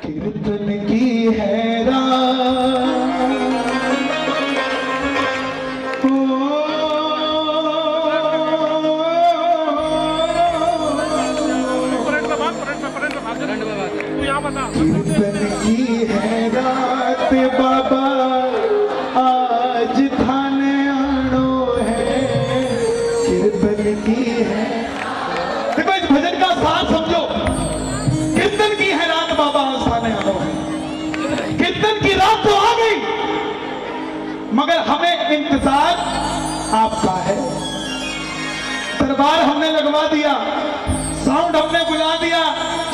कीर्तन की है रात, कीर्तन की है रात बाबा आज थाने आनो है, कीर्तन की है। देखो इस भजन का सार समझो, कीर्तन की है रात बाबा आज थाने आनो है। कीर्तन की रात तो आ गई, मगर हमें इंतजार आपका है। दरबार हमने लगवा दिया, साउंड हमने बुला दिया,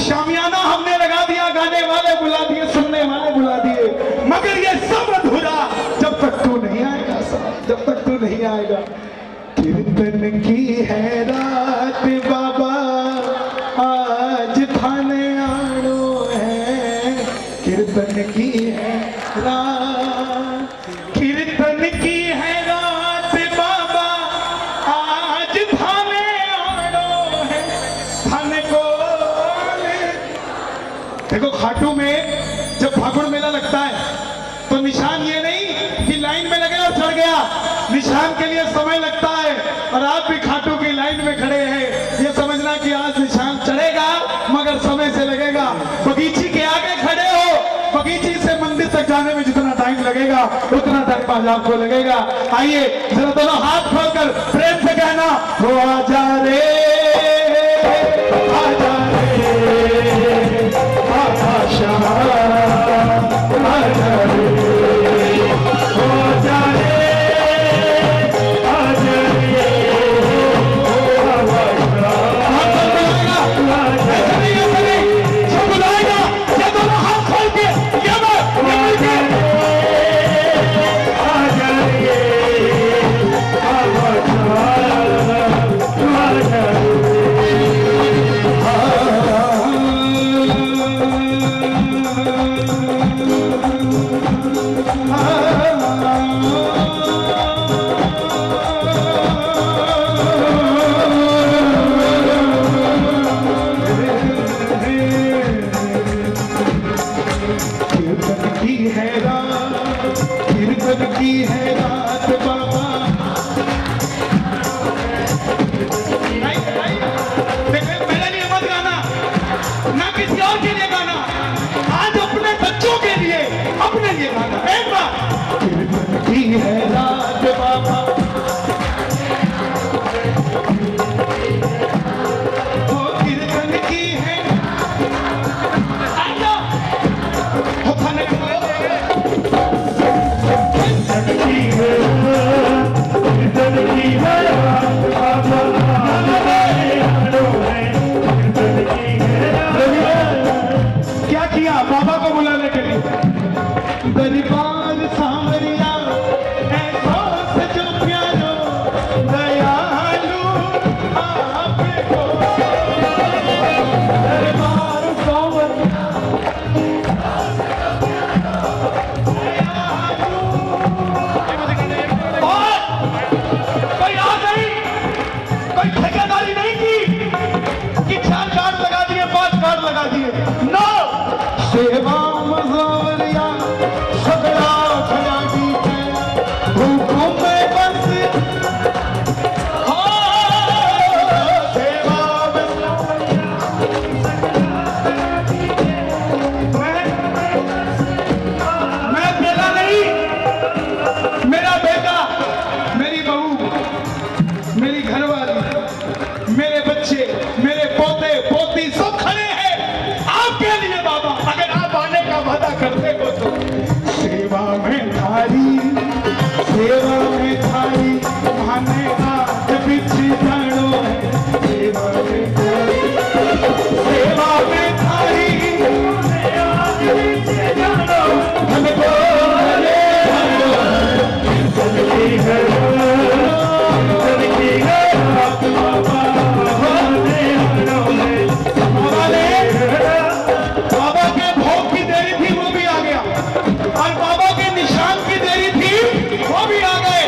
शामियाना हमने लगा दिया, गाने वाले बुला दिए, सुनने वाले बुला दिए, मगर ये सब अधूरा जब तक तू नहीं आएगा, जब तक तू नहीं आएगा। कीर्तन की है रात बाबा आज थाने आनो है, कीर्तन की है रात, कीर्तन की है रात बाबा आज थाने आनो है, थाने को। देखो खाटू में जब फागुन मेला लगता है तो निशान ये नहीं कि लाइन में लगे और चढ़ गया, निशान के लिए समय लगता है। और आप भी खाटू की लाइन में खड़े हैं, ये समझना कि आज निशान चढ़ेगा मगर समय से लगेगा। बगीची के आगे खड़े हो, बगीची से मंदिर तक जाने में जितना टाइम लगेगा उतना टाइम आज आपको लगेगा। आइए जरा दोनों हाथ खोलकर प्रेम से कहना, वो आजा रे आजा रे आजा रे आजा रे बाबा के निशान की देरी थी, वो भी आ गए।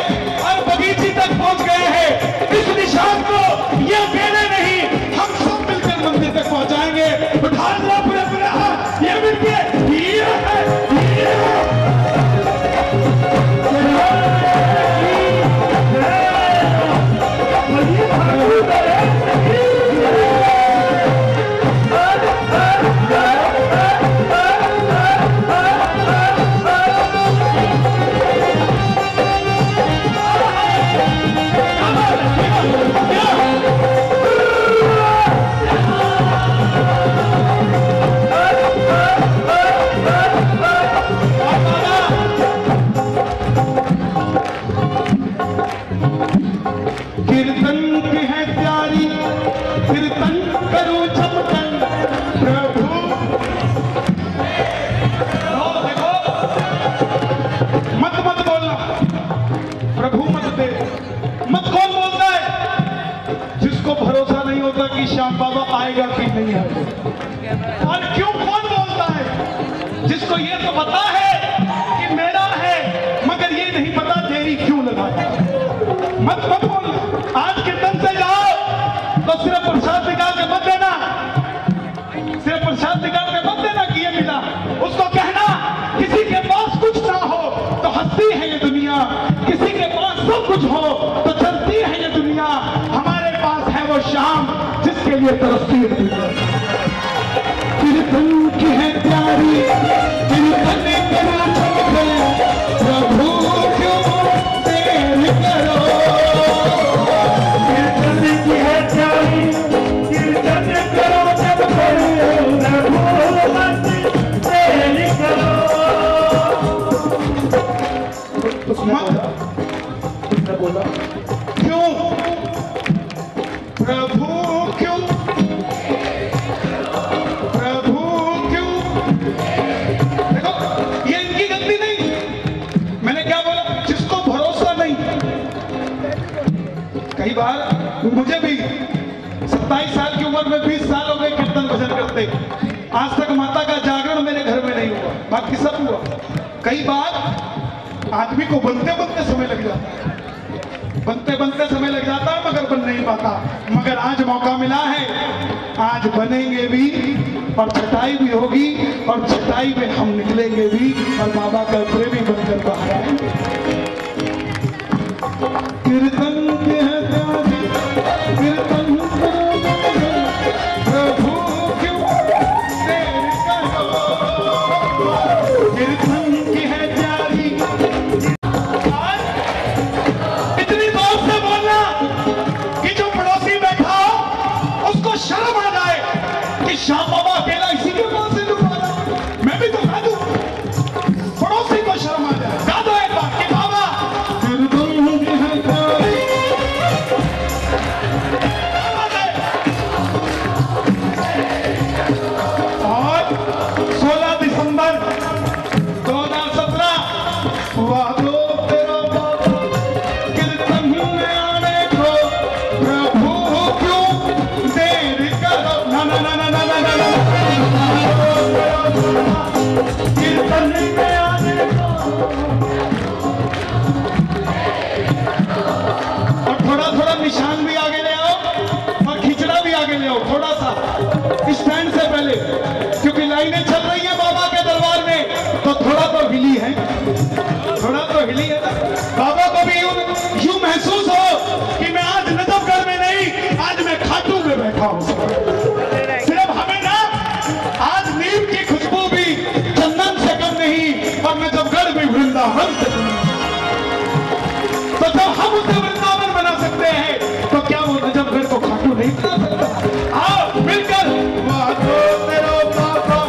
जिसको ये तो पता है कि मेरा है, मगर ये नहीं पता देरी क्यों लगाया। मत बोल, आज कीर्तन से जाओ तो सिर्फ प्रसाद निकाल के मत देना, सिर्फ प्रसाद निकाल के मत देना कि ये मिला। उसको कहना किसी के पास कुछ ना हो तो हंसती है ये दुनिया, किसी के पास सब कुछ हो तो चलती है ये दुनिया। हमारे पास है वो शाम जिसके लिए तरसती है दुनिया। कीर्तन की है प्यारी, कीर्तन करो प्रभु क्यों देर करो। कीर्तन की है प्यारी, कीर्तन करो जब प्रभु मत देर करो। उसने बोला क्यों प्रभु क्यों, प्रभु क्यों। देखो ये इनकी गलती नहीं, मैंने क्या बोला, जिसको भरोसा नहीं। कई बार मुझे भी 27 साल की उम्र में 20 साल हो गए कीर्तन भजन करते, आज तक माता का जागरण मेरे घर में नहीं हुआ, बाकी सब हुआ। कई बार आदमी को बनते बनते समय लग जाता है, बनते बनते समय लग जाता है मगर बन नहीं पाता। मगर आज मौका मिला है, आज बनेंगे भी और छटाई भी होगी और छटाई में हम निकलेंगे भी और बाबा का प्रेमी बनकर बाहर आएंगे। कीर्तन के है प्यारी, कीर्तन प्रभु क्यों देर करो। कीर्तन की है प्यारी, इतनी जोर से बोलना कि जो पड़ोसी बैठा हो उसको शर्म आ जाए कि श्याम बाबा अकेला इसी के पास से लुका रहा, मैं भी तो खा दूं। पड़ोसी को शर्म आ जाए, गा दो एक बार कि बाबा और 16 दिसंबर 2017 हुआ दो तेरा बाबा कीर्तन में आने को प्रभु क्यों देर करो। ना ना ना ना ना ना ना ना कीर्तन में आने को। और थोड़ा थोड़ा निशान भी आगे ले आओ और खिचड़ा भी आगे ले आओ थोड़ा सा, स्टैंड से पहले, क्योंकि लाइनें चल रही है बाबा के दरबार में तो थोड़ा तो हिली है, थोड़ा तो हिली है। बाबा को भी यूं महसूस हो कि मैं आज नजफगढ़ में नहीं, आज मैं खाटू में बैठा हूं। सिर्फ हमें ना आज नीम की खुशबू भी चंदन से कम नहीं और नजफगढ़ भी वृंदावन से कम नहीं। तो जब हम उसे वृंदावन बना सकते हैं तो क्या वो नजफगढ़ को खाटू नहीं बना सकता। आओ मिलकर वादो तेरो बाबा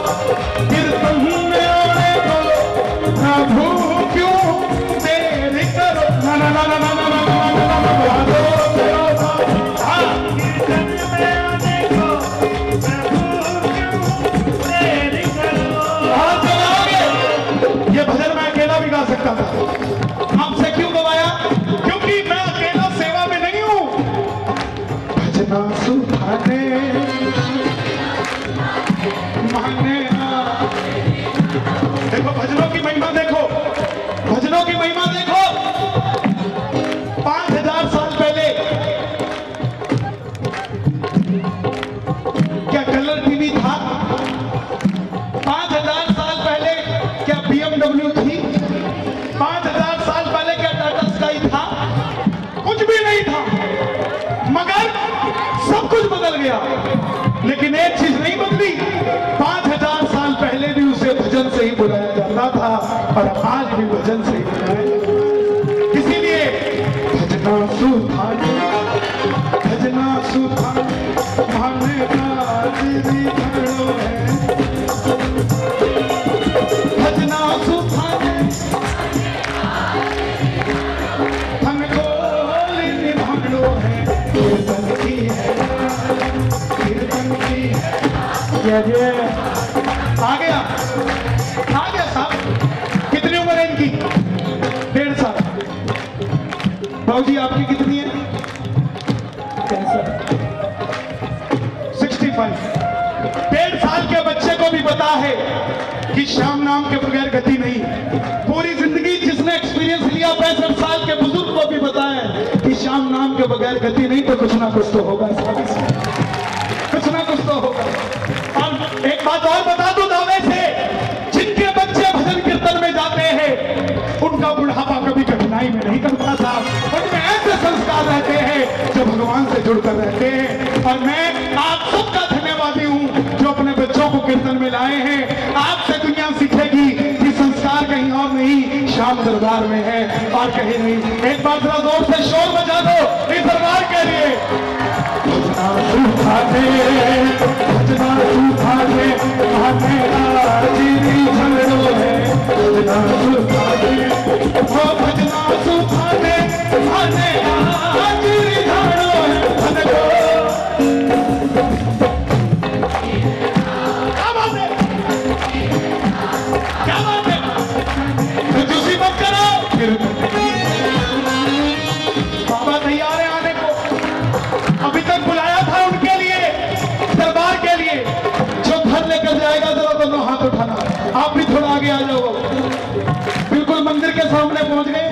कीर्तन में आने को प्रभु क्यों देर करो। ना ना ना ना ना ना ना ना ना वादो तेरो बाबा कीर्तन में आने को प्रभु क्यों देर करो। हाथ लगाओगे, ये भजन मैं अकेला भी गा सकता था, आपसे क्यों गवाया, क्योंकि मैं अकेला सेवा में नहीं हूं। भजना सुधाने माने, देखो भजनों की महिमा देखो, भजनों की महिमा देखो। 5000 साल पहले क्या कलर टीवी था? 5000 साल पहले क्या BMW थी? 5000 साल पहले क्या टाटा स्काई था? कुछ भी नहीं था, मगर सब कुछ बदल गया। लेकिन एक चीज नहीं बदली, 5000 साल पहले भी उसे भजन से ही बुलाया जाता था और आज भी भजन से ही बुलाया जाता है। इसीलिए भजना सुधाने, भजना सुधाने माने का दीदी खड़ो है। भजना सुधाने हमको निभानो है। कीर्तन की है, कीर्तन की है। आ गया साहब। कितनी उम्र है इनकी? 1.5 साल। बाबूजी आपकी कितनी है? 65। 1.5 साल के बच्चे को भी पता है कि श्याम नाम के बगैर गति नहीं। पूरी जिंदगी जिसने एक्सपीरियंस लिया 65 साल के बुजुर्ग को भी बताया कि श्याम नाम के बगैर गति नहीं, तो कुछ ना कुछ तो होगा, कुछ ना कुछ तो होगा। और एक बात और बता दूं दावे से, जिनके बच्चे भजन कीर्तन में जाते हैं उनका बुढ़ापा कभी कठिनाई में नहीं करता साहब। उनमें ऐसे संस्कार रहते हैं जो भगवान से जुड़कर रहते हैं। और मैं आप सबका धन्यवादी हूं जो अपने बच्चों को कीर्तन में लाए हैं। आपसे दुनिया सीखेगी कि संस्कार कहीं और नहीं, श्याम दरबार में है और कहीं नहीं। एक बार जरा जोर से शोर बजा दो इस दरबार के लिए। भजना बाबा तैयार है आने को, अभी तक बुलाया था उनके लिए, दरबार के लिए। जो घर लेकर जाएगा जरा दोनों हाथ उठाना। आप भी थोड़ा आगे आ जाओ, बिल्कुल मंदिर के सामने पहुंच गए,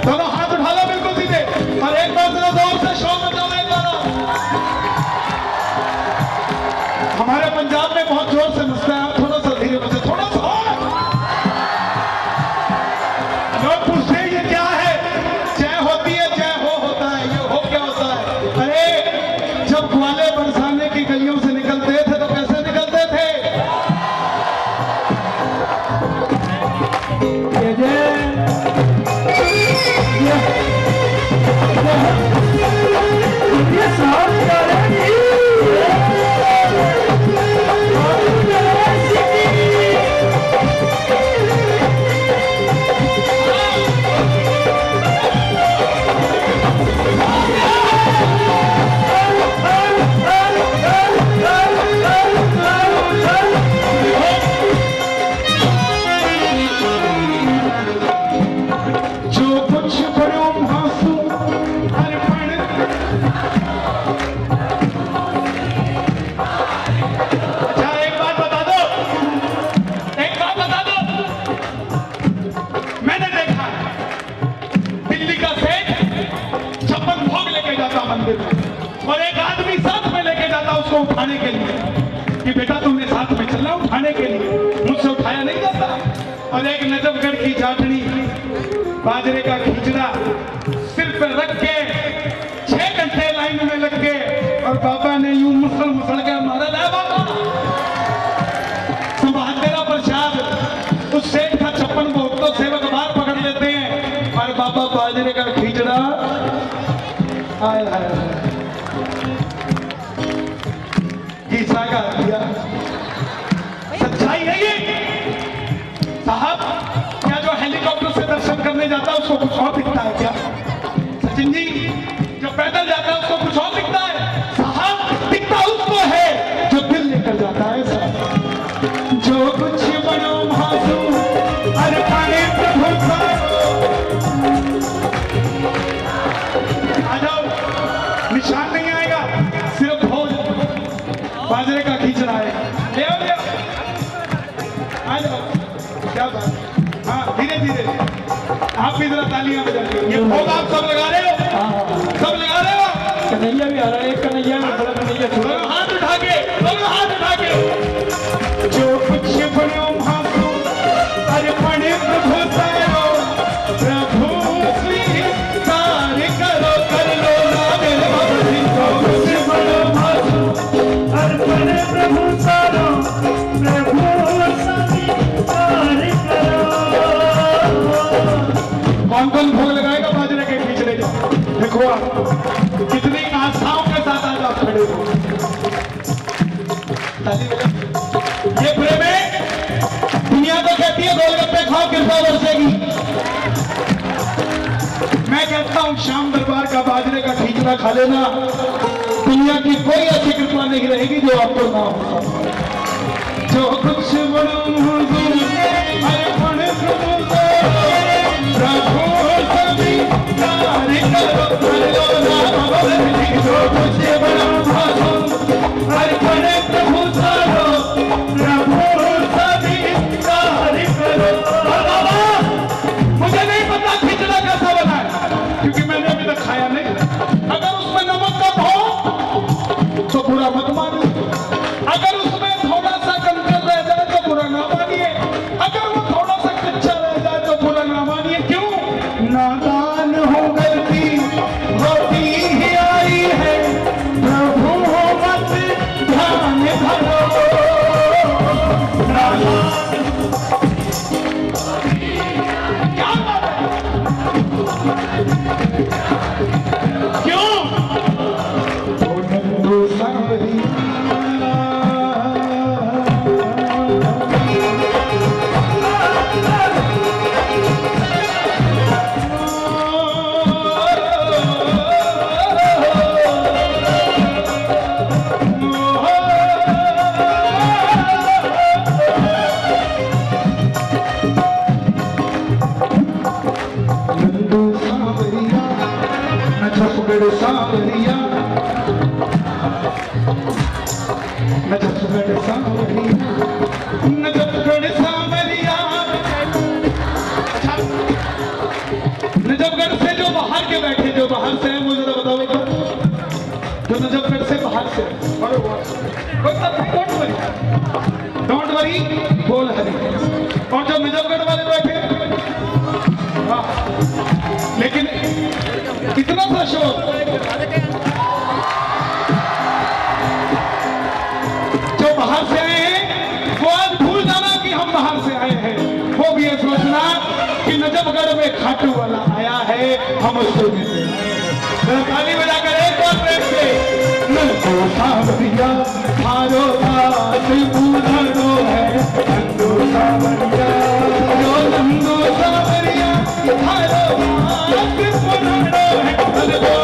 दोनों हाथ उठा लो बिल्कुल सीधे। और एक बार जरा जोर से शोर मचाओ एक बार। हमारे पंजाब में बहुत जोर से मचता है, थोड़ा सा धीरे बचे, थोड़ा सा। लोग पूछते हैं ये क्या है? जय होती है, जय हो होता है, ये हो क्या होता है? अरे जब ग्वाले बरसाने की गलियों से निकलते थे तो कैसे निकलते थे? और एक आदमी साथ में लेके जाता उसको उठाने के लिए कि बेटा तुमने साथ में चलना उठाने के लिए, मुझसे उठाया नहीं जाता। और एक नजफगढ़ की जाटनी बाजरे का खिचड़ा सिर पर रख के 6 घंटे लाइन में लग गए और बाबा ने यूं मुसल के मारा, है बाबा संभाल तेरा प्रसाद। उस सेठ का 56 भोग तो सेवक बाहर पकड़ लेते हैं और बाबा बाजरे का खिचड़ा दिया। सच्चाई है ये साहब। क्या जो हेलीकॉप्टर से दर्शन करने जाता है उसको कुछ और दिखता है क्या? सचिन जी जो पैदल जाता है उसको कुछ और दिखता है साहब? दिखता उसको है जो दिल लेकर जाता है साहब। जो कुछ बनो मासूम अरे पाने प्रभु आ जाओ, निशान नहीं आएगा, सिर्फ भोज बाजरे का खींचना है। ले आओ ले आओ, आ जाओ। क्या बात? हाँ धीरे धीरे, आप भी जरा तालियां बजाइए। ये भोग आप सब लगा रहे हो? सब लगा रहे हो? कन्हैया भी आ रहा है, एक कन्हैया में बड़ा कन्हैया। दोनों हाथ उठा के, दोनों हाथ उठा के। जो कुछ बनो मासूम अरे पढ़े प्रभु तारो, प्रभु स्वीकार करो, कर लो ना मेरे भक्ति। जो कुछ बनो मासूम अरे पढ़े प्रभु तारो, प्रभु स्वीकार करो। कौन कौन भोग लगाएगा बाजरे के खिचड़े का? देखो आप कितनी आशाओं के साथ आज आप खड़े हो। ये प्रेम है। दुनिया तो कहती है गोलगप्पे खाओ कृपा बरसेगी। मैं कहता हूं श्याम दरबार का बाजरे का खिचड़ा खा लेना, दुनिया की कोई ऐसी कृपा नहीं रहेगी जो आपको ना हो। जो कुछ प्रभु सभी कार्य करो, कर लो ना भक्ति। जो कुछ बनो मासूम अरे पढ़े प्रभु तारो, प्रभु सभी कार्य नजफगढ़ सावरिया। अच्छा, नजफगढ़ से जो बाहर के बैठे, जो बाहर से है, मुझे जरा बताओ एक बार, जो नजफगढ़ से बाहर से, डोंट वरी बोल हरी। और जो नजफगढ़ वाले बैठे, लेकिन इतना सा शोर, जो बाहर से आए हैं वो आज भूल जाना कि हम बाहर से आए हैं, वो भी ये सोचना कि नजफगढ़ में खाटू वाला आया है, हम उसको देते हैं। ताली बजाकर एक बार प्रेम से, नंदो सावरिया हारो हाथ पुरानो है, नंदो सावरिया, जो नंदो सावरिया हारो हाथ पुरानो है, नंदो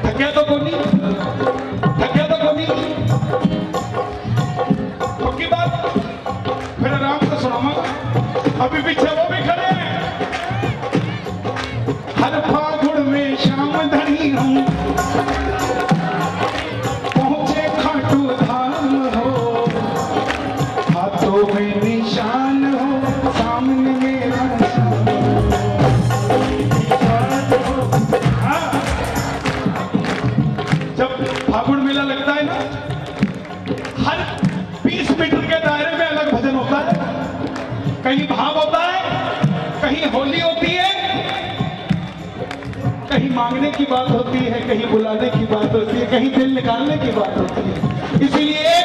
थकिया तो कोनी, थकिया तो कोनी, पक्की बात। फिर आराम से सुनामा, अभी पीछे वो भी खड़े हैं। हर फागुन में शाम धनी हूँ, पहुंचे खाटू धाम हो, हाथों में निशान हो, सामने मेरा जब फागुन मेला लगता है ना, हर 20 मीटर के दायरे में अलग भजन होता है। कहीं भाव होता है, कहीं होली होती है, कहीं मांगने की बात होती है, कहीं बुलाने की बात होती है, कहीं दिल निकालने की बात होती है। इसीलिए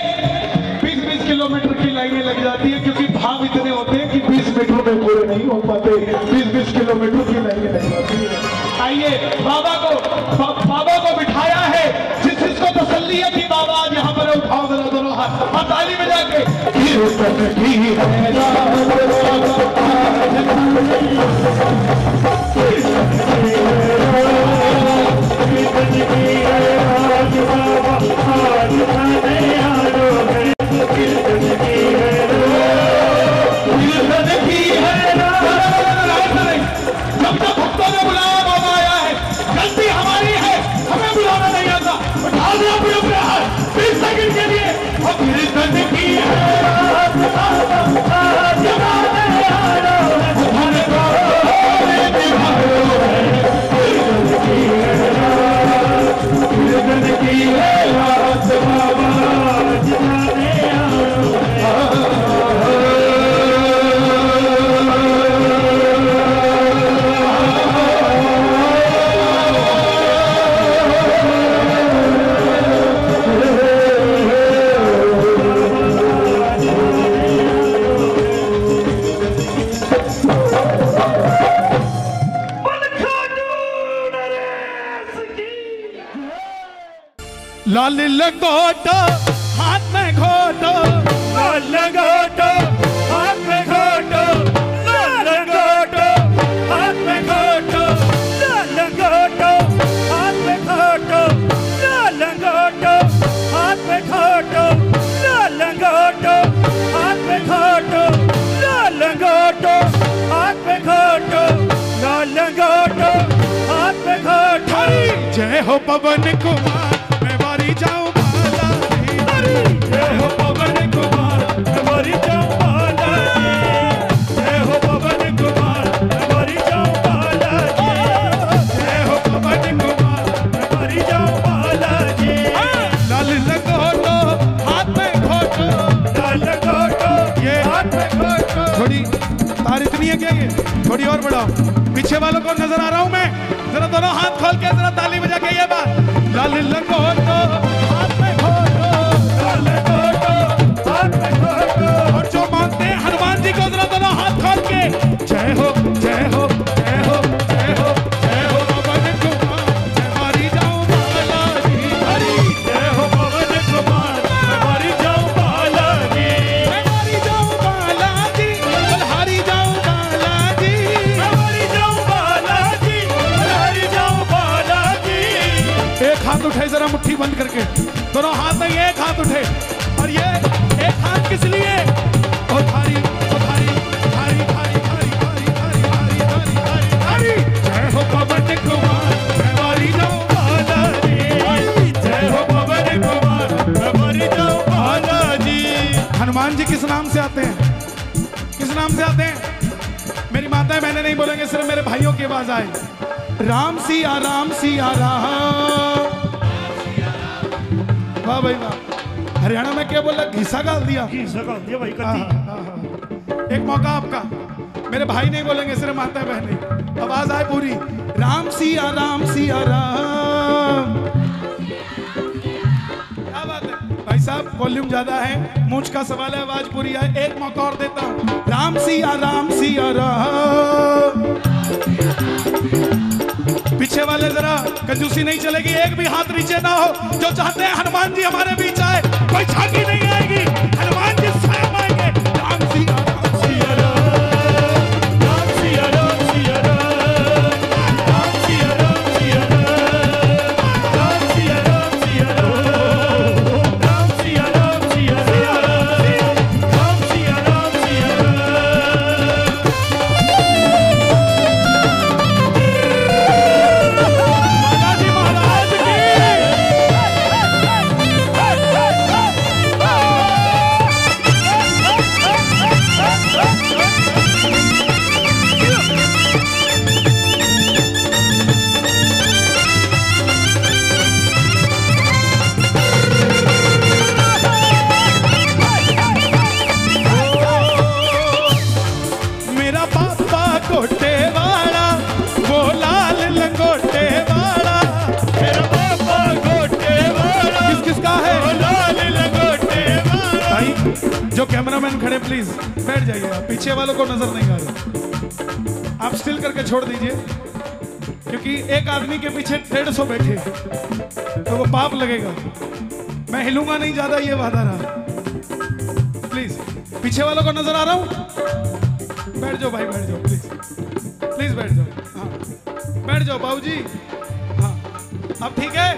20-20 किलोमीटर की लाइनें लग जाती है, क्योंकि भाव इतने होते हैं कि 20 मीटर में पूरे नहीं हो पाते, 20-20 किलोमीटर की लाइनें लग जाती है। आइए, बाबा को बिठाया है, जिस जिसको तसल्ली है कि बाबा आज यहाँ पर उठाओ जरा दोनों हाथ और ताली बजा के, जब तक भक्तों ने बुलाया बाबा आया है, गलती हमारी है, हमें बुलाना नहीं आता। उठा दो अपने हाथ 20 सेकंड के लिए, और कीर्तन की है लाल लंगोटो हाथ में घोटो, लाल लंगोटो हाथ में घोटो, लाल लंगोटो हाथ में घोटो, लाल लंगोटो हाथ में घोटो, लाल लंगोटो हाथ में घोटो, लाल लंगोटो हाथ में घोटो, लाल लंगोटो हाथ में घोटो, लाल लंगोटो हाथ में घोटो। जय हो पवन कुमार, जाऊं बाला जी, जय हो पवन कुमार, मरी जाऊं बाला जी, जय हो पवन कुमार, मरी जाऊं बाला जी, जय हो पवन कुमार, मरी जाऊं बाला जी। लाल लंगोटो हाथ में घोटो, लाल लंगोटो ये हाथ में घोटो। थोड़ी तार इतनी है क्या, ये थोड़ी और बढ़ाओ, पीछे वालों को नजर आ रहा हूं मैं, जरा दोनों हाथ खोल के जरा ताली बजा के ये बात, लाल लंगोटो हाथ में घोटो, लाल लंगोटो हाथ में घोटो। और जो मानते हैं हनुमान जी को जरा दोनों हाथ खोल के, जय हो जय हो जय हो जय हो जय हो पवन कुमार, मैं मारी जाऊं बाला जी, हरी जय हो पवन कुमार, मैं मारी जाऊं बाला जी, मैं मारी जाऊं बाला जी, हरी जाऊं बाला जी, मैं मारी जाऊं बाला जी, हरी जाऊं बाला जी। एक हाथ उठाए जरा मुट्ठी बंद करके, दोनों हाथ में एक हाथ उठे, और ये एक हाथ किस लिए, ओ थारी ओ थारी थारी थारी थारी थारी थारी थारी थारी थारी, जय हो पवन कुमार। से आते हैं? किस नाम से आते हैं? मेरी माताएं बहनें नहीं बोलेंगे, सिर्फ मेरे भाइयों की आवाज आए। राम सिया राम सिया राम। वाह भाई वाह। हरियाणा में क्या बोला? घीसा गाल दिया। घीसा गाल दिया भाई कति। एक मौका आपका। मेरे भाई नहीं बोलेंगे, सिर्फ माताएं बहनें। आवाज आए पूरी। राम सिया राम सिया राम। क्या बात है भाई साहब, वॉल्यूम ज्यादा है, मूंछ का सवाल है, आवाज पूरी आए। एक मौका और देता हूं। राम सिया राम। पीछे वाले जरा कंजूसी नहीं चलेगी, एक भी हाथ नीचे ना हो। जो चाहते हैं हनुमान जी हमारे बीच आए, कोई झांकी नहीं आएगी, हनुमान जी स्वयं आएंगे। राम सिया राम सिया राम। राम सिया राम सिया राम। राम सिया राम सिया राम। राम सिया राम सिया राम। राम सिया राम सिया राम। राम सिया राम सिया राम। बालाजी महाराज की। मेरा पापा कोटे वाला, वो लाल लंगोटे वाला। मेरा पापा कोटे वाला। किस किस का है? वो लाल लंगोटे वाला। भाई जो कैमरामैन खड़े प्लीज बैठ जाइए, आप पीछे वालों को नजर नहीं आ रहा, आप स्टिल करके छोड़ दीजिए, क्योंकि एक आदमी के पीछे 150 बैठे तो वो पाप लगेगा। मैं हिलूंगा नहीं ज्यादा, ये वादा रहा। प्लीज पीछे वालों को नजर आ रहा हूं? बैठ जाओ भाई, बैठ जाओ प्लीज, प्लीज बैठ जाओ। हाँ बैठ जाओ बाबूजी। हाँ अब ठीक है,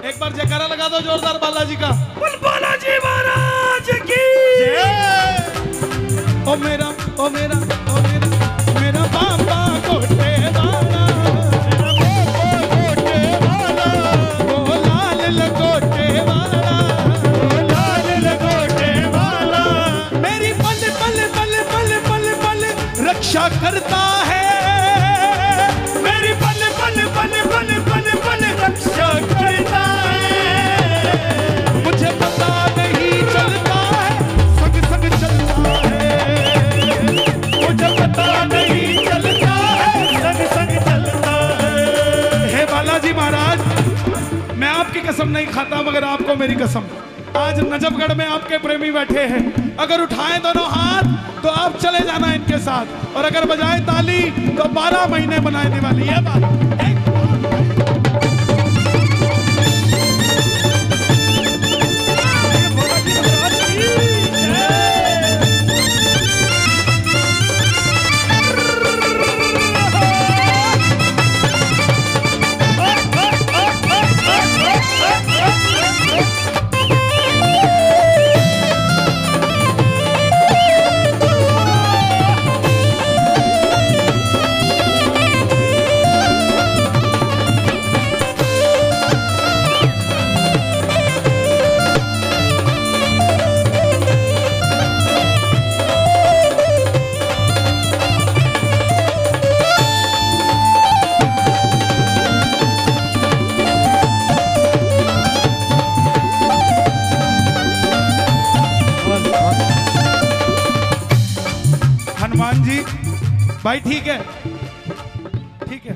एक बार जयकारा लगा दो जोरदार बालाजी का। बोल बालाजी महाराज की जय। ओ मेरा ओ मेरा ओ मेरा मेरा पापा कोटे वाला। मेरा पापा कोटे वाला। वो लाल लंगोटे वाला। वो लाल लंगोटे वाला। मेरी पल पल पल पल पल पल रक्षा करता है। मेरी पल पल पल पल पल पल रक्षा करता है। मुझे पता नहीं चलता है, संग संग चलता है। मुझे पता नहीं चलता है, संग संग चलता है। हे बालाजी महाराज, मैं आपकी कसम नहीं खाता, मगर आपको मेरी कसम, आज नजफगढ़ में आपके प्रेमी बैठे हैं, अगर उठाएं दोनों हाथ तो आप चले जाना इनके साथ, और अगर बजाएं ताली तो 12 महीने बनाए दिवाली। ये बात हनुमान जी भाई, ठीक है ठीक है।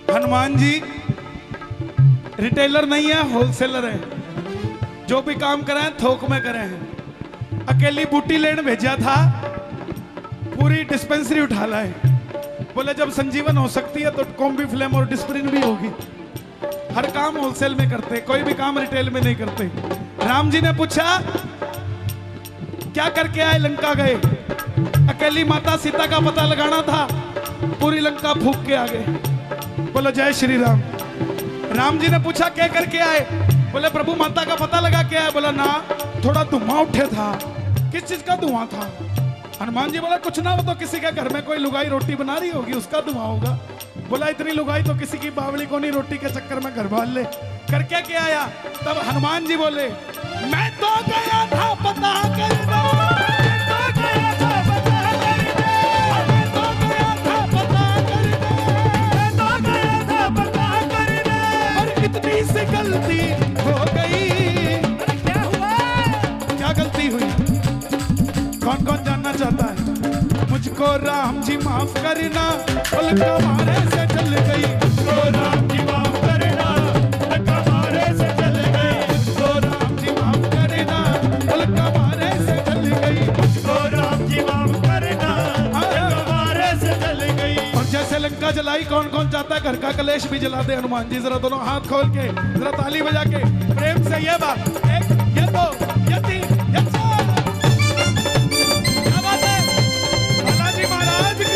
हनुमान जी रिटेलर नहीं है, होलसेलर है। जो भी काम कराएं थोक में करें हैं। अकेली बूटी लेने भेजा था, पूरी डिस्पेंसरी उठा लाए। बोले जब संजीवन हो सकती है तो कॉम्बी फ्लेम और डिस्प्रिन भी होगी। हर काम होलसेल में करते, कोई भी काम रिटेल में नहीं करते। राम जी ने पूछा क्या करके आए? लंका गए, अकेली माता सीता का पता लगाना था, पूरी लंका फूंक के आ गए। बोलो जय श्री राम। राम जी ने पूछा क्या करके आए? बोले प्रभु माता का पता लगा के आए। बोला ना, थोड़ा धुआं उठे था। किस चीज का धुआं था? हनुमान जी बोला कुछ ना, वो तो किसी के घर में कोई लुगाई रोटी बना रही होगी, उसका धुआं होगा। बोला इतनी लुगाई तो किसी की बावली को नहीं रोटी के चक्कर में घर भाल ले। करके क्या आया? तब हनुमान जी बोले मैं तो गया था पता करने, मैं तो गया था पता करने, मैं तो गया था पता करने, मैं तो गया था पता करने, और इतनी सी गलती हो गई। अरे क्या हुआ? क्या गलती हुई? कौन कौन जानना चाहता है? मुझको राम जी माफ करना, पलक मारे से चल गई। मुझको राम जी माफ करना, पलक मारे से चल गई। मुझको राम जी माफ करना, पलक मारे से चल गई। मुझको राम जी माफ करना, पलक मारे से चल गई। और जैसे लंका जलाई, कौन कौन चाहता है घर का कलेश भी जला दे हनुमान जी? जरा दोनों हाथ खोल के, जरा ताली बजा के प्रेम से ये बात, एक, ये दो, ये तीन, ये चार। क्या बात है? बालाजी महाराज की।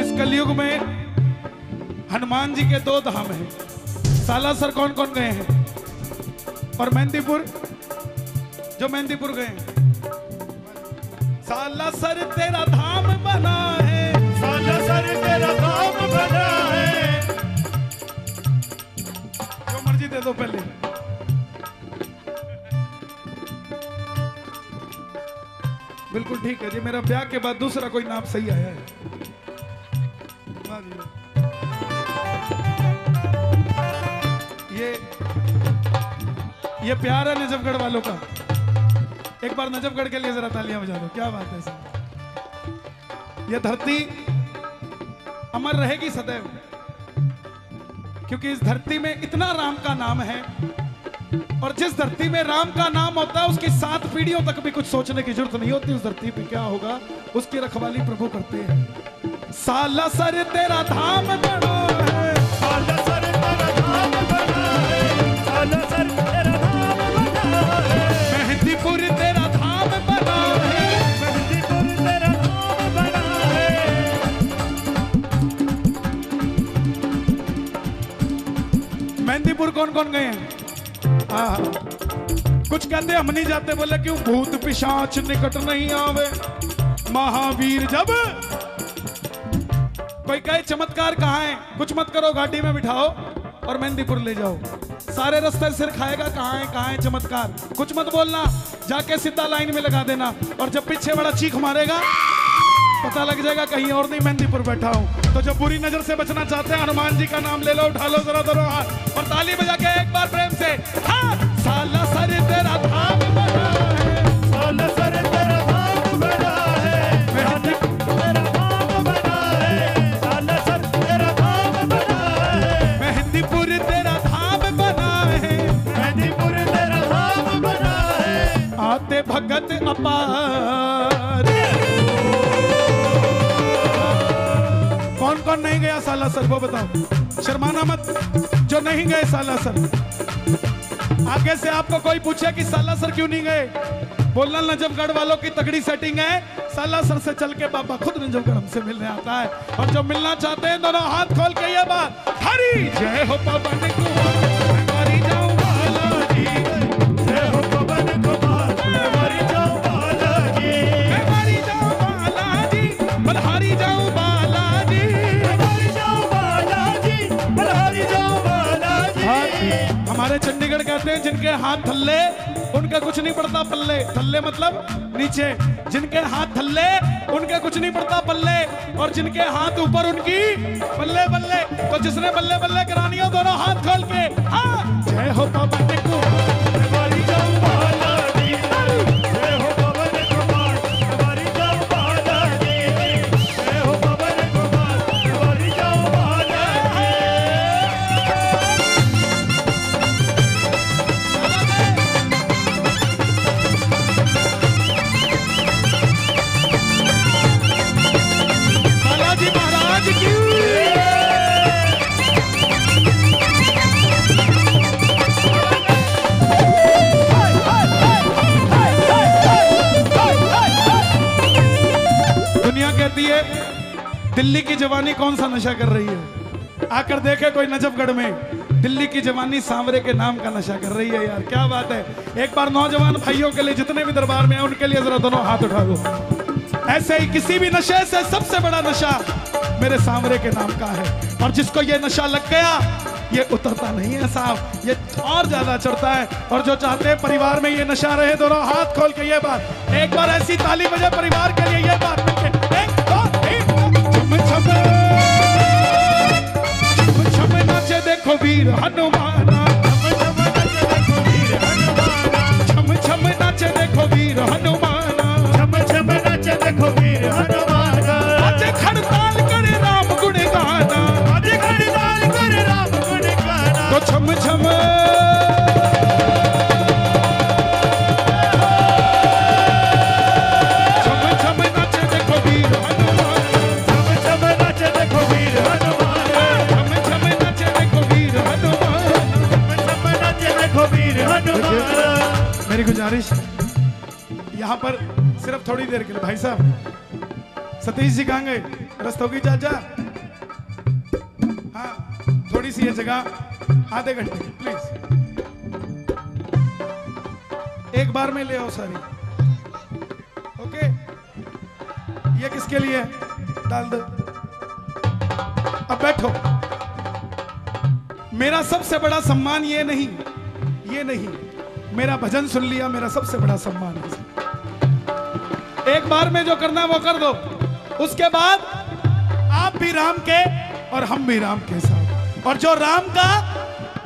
इस कलयुग में हनुमान जी के 2 धाम हैं। सालासर कौन कौन गए हैं? और मेहंदीपुर, जो मेहंदीपुर गए हैं। सालासर तेरा धाम बना है, सालासर तेरा धाम बना है। जो मर्जी दे दो पहले। बिल्कुल ठीक है जी, मेरा ब्याह के बाद दूसरा कोई नाम सही आया है। वाह जी वाह। ये प्यार है नजफगढ़ वालों का। एक बार नजफगढ़ के लिए जरा तालियां बजा दो। क्या बात है सर। ये धरती अमर रहेगी सदैव, क्योंकि इस धरती में इतना राम का नाम है, और जिस धरती में राम का नाम होता है उसकी 7 पीढ़ियों तक भी कुछ सोचने की जरूरत नहीं होती। उस धरती पे क्या होगा उसकी रखवाली प्रभु करते हैं। सालासर तेरा धाम बना है, सालासर तेरा धाम बना है, सालासर तेरा धाम बना है। मेहंदीपुर तेरा धाम बना है, मेहंदीपुर तेरा धाम बना है। मेहंदीपुर कौन कौन गए हैं? कुछ कहते हम नहीं जाते, बोले क्यों? भूत पिशाच निकट नहीं आवे, महावीर जब। कोई कहे चमत्कार कहाँ है? कुछ मत करो, गाड़ी में बिठाओ और मेहंदीपुर ले जाओ। सारे रास्ते सिर खाएगा, कहाँ है चमत्कार? कुछ मत बोलना, जाके सीधा लाइन में लगा देना, और जब पीछे बड़ा चीख मारेगा पता लग जाएगा कहीं और नहीं, मेहंदीपुर बैठा हूं। तो जब बुरी नजर से बचना चाहते हैं, हनुमान जी का नाम ले लो, उठा लो जरा दोनों हाथ और ताली बजा के एक बार प्रेम से। हाँ, सालासर तेरा धाम बना है, सालासर तेरा धाम बना है, मेहंदीपुर तेरा धाम बना है, सालासर तेरा धाम बना है, मेहंदीपुर तेरा धाम बना है, मेहंदीपुर तेरा धाम बना है। आते भगत अपार। कौन कौन नहीं गया सालासर वो बताओ, शर्माना मत। जो नहीं गए सालासर, आगे से आपको कोई पूछे कि सालासर क्यों नहीं गए, बोलना नजफगढ़ वालों की तगड़ी सेटिंग है। सालासर से चल के बाबा खुद नजफगढ़ हमसे मिलने आता है। और जो मिलना चाहते हैं दोनों हाथ खोल के ये बात, हरी जय हो पवन कुमार, मरी जाऊं बालाजी, जय हो पवन कुमार, मरी जाऊं बालाजी, मरी जाऊं बालाजी, बलहारी जाऊं बालाजी, मरी जाऊं बालाजी, बलहारी जाऊं बालाजी। हमारे चंडीगढ़ कहते हैं जिनके हाथ थल्ले उनका कुछ नहीं पड़ता पल्ले। थल्ले मतलब नीचे, जिनके हाथ थल्ले उनके कुछ नहीं पड़ता पल्ले, और जिनके हाथ ऊपर उनकी बल्ले बल्ले। तो जिसने बल्ले बल्ले करानी हो दोनों हाथ खोल के, हाँ जय हो पवन कुमार, मरी जाऊं बालाजी, जय हो पवन कुमार, मरी जाऊं बालाजी, जय हो पवन कुमार, मरी जाऊं बालाजी। बालाजी महाराज की। दिल्ली की जवानी कौन सा नशा कर रही है? आकर देखे कोई नजफगढ़ में, दिल्ली की जवानी सांवरे के नाम का नशा कर रही है यार, क्या बात है। एक बार नौजवान भाइयों के लिए, जितने भी दरबार में हैं उनके लिए जरा दोनों हाथ उठा दो। ऐसे ही किसी भी नशे से सबसे बड़ा नशा मेरे सांवरे के नाम का है, और जिसको ये नशा लग गया ये उतरता नहीं है साहब, ये और ज्यादा चढ़ता है। और जो चाहते हैं परिवार में ये नशा रहे, दोनों हाथ खोल के ये बात, एक बार ऐसी ताली बजे परिवार के लिए, ये बात मिलके, एक दो तीन, छम छम नाचे देखो वीर हनुमाना, छम छम नाचे देखो वीर हनुमाना, छम छम नाचे देखो वीर हनुमाना, आज खड़ताल करे राम गुण गाना, आज खड़ताल करे राम गुण गाना, तो छम छम मेरी गुजारिश यहाँ पर सिर्फ थोड़ी देर के लिए, भाई साहब सतीश जी कहाँ गए? रस्तोगी चाचा, हाँ थोड़ी सी ये जगह आधे घंटे प्लीज, एक बार में ले आओ सारी। ओके, ये किसके लिए है? डाल दो। अब बैठो। मेरा सबसे बड़ा सम्मान ये नहीं, मेरा भजन सुन लिया मेरा सबसे बड़ा सम्मान है। एक बार में जो करना वो कर दो, उसके बाद आप भी राम के और हम भी राम के साथ। और जो राम का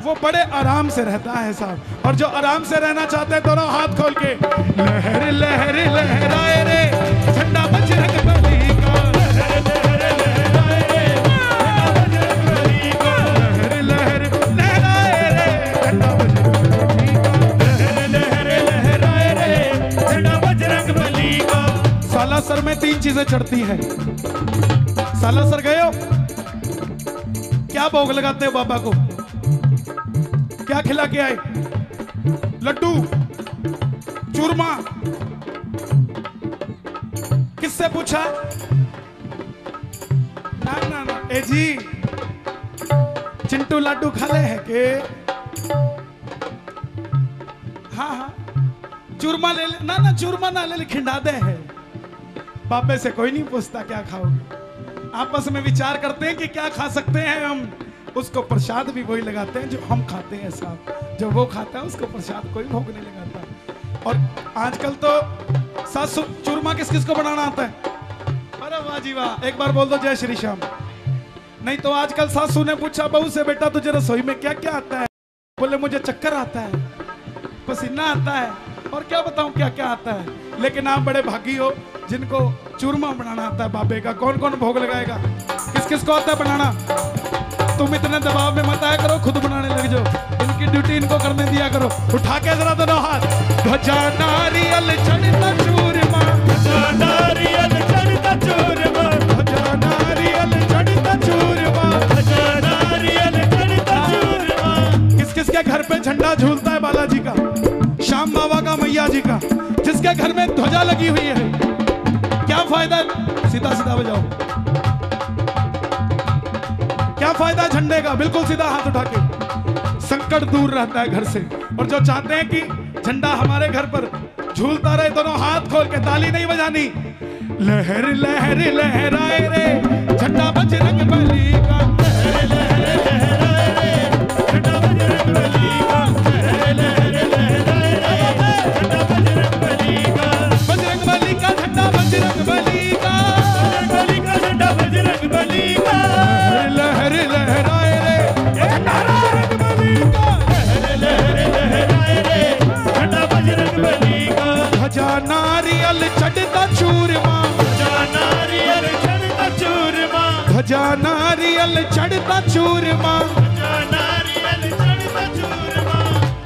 वो बड़े आराम से रहता है साहब, और जो आराम से रहना चाहते हैं दोनों हाथ खोल के, लहर लहर लहराए रे झंडा बजरंग बली का, लहर लहर लहराए रे झंडा बजरंग बली का, लहर लहर लहराए रे झंडा बजरंग बली का, लहर लहर लहराए रे झंडा बजरंग बली का। सालासर में 3 चीजें चढ़ती हैं। सालासर गए हो? क्या भोग लगाते हो बाबा को? क्या खिला के आए? लड्डू, चूरमा। किससे पूछा? ना ना ना, ए जी चिंटू लड्डू खा ले है के? हाँ हाँ, चूरमा ले ले। ना ना, चूरमा ना ले ले, खिंडा दे है। बाबे से कोई नहीं पूछता क्या खाओगे, आपस में विचार करते हैं कि क्या खा सकते हैं हम। उसको प्रसाद भी वही लगाते हैं जो हम खाते हैं साहब, जो वो खाता है उसको प्रसाद कोई भोग नहीं लगाता। और आजकल तो सासू चूरमा किस किस को बनाना आता है? अरे वाह जी वाह, एक बार बोल दो जय श्री श्याम। नहीं तो आजकल सासू ने पूछा बहू से, बेटा तुझे रसोई में क्या क्या आता है? बोले मुझे चक्कर आता है, पसीना आता है, और क्या बताऊं क्या क्या आता है। लेकिन आप बड़े भागी हो जिनको चूरमा बनाना आता है बाबे का। कौन कौन भोग लगाएगा? किस किस को आता है बनाना? तुम इतने दबाव में मत आया करो, खुद बनाने लग जाओ। इनकी ड्यूटी इनको करने दिया करो। उठा के जरा दोनों हाथ। ध्वजा नारियल चढ़ता चूरमा, ध्वजा नारियल चढ़ता चूरमा, ध्वजा नारियल चढ़ता चूरमा, ध्वजा नारियल चढ़ता चूरमा। किस किस के घर पे झंडा झूलता है बालाजी का, श्याम बाबा का, मैया जी का? जिसके घर में ध्वजा लगी हुई है क्या फायदा? सीधा सीधा बजाओ। क्या फायदा झंडे का? बिल्कुल सीधा हाथ उठा के। संकट दूर रहता है घर से। और जो चाहते हैं कि झंडा हमारे घर पर झूलता रहे, दोनों हाथ खोल के, ताली नहीं बजानी। लहर लहर लहराए रे झंडा बजरंग बली का, लहर लहर लहराए रे झंडा बजरंग बली का, लहर लहर लहराए रे झंडा बजरंग बली का, बजरंग बली का झंडा, बजरंग बली का, बली का झंडा बजरंग बली का, लहर लहराए रे झंडा बजरंग बली का, लहर लहर लहराए रे झंडा बजरंग बली का। ध्वजा नारियल चढ़ता चूरमा, ध्वजा नारियल चढ़ता चूरमा, ध्वजा नारियल चढ़ता चूरमा। ध्वजा नारियल चढ़ता चूरमा।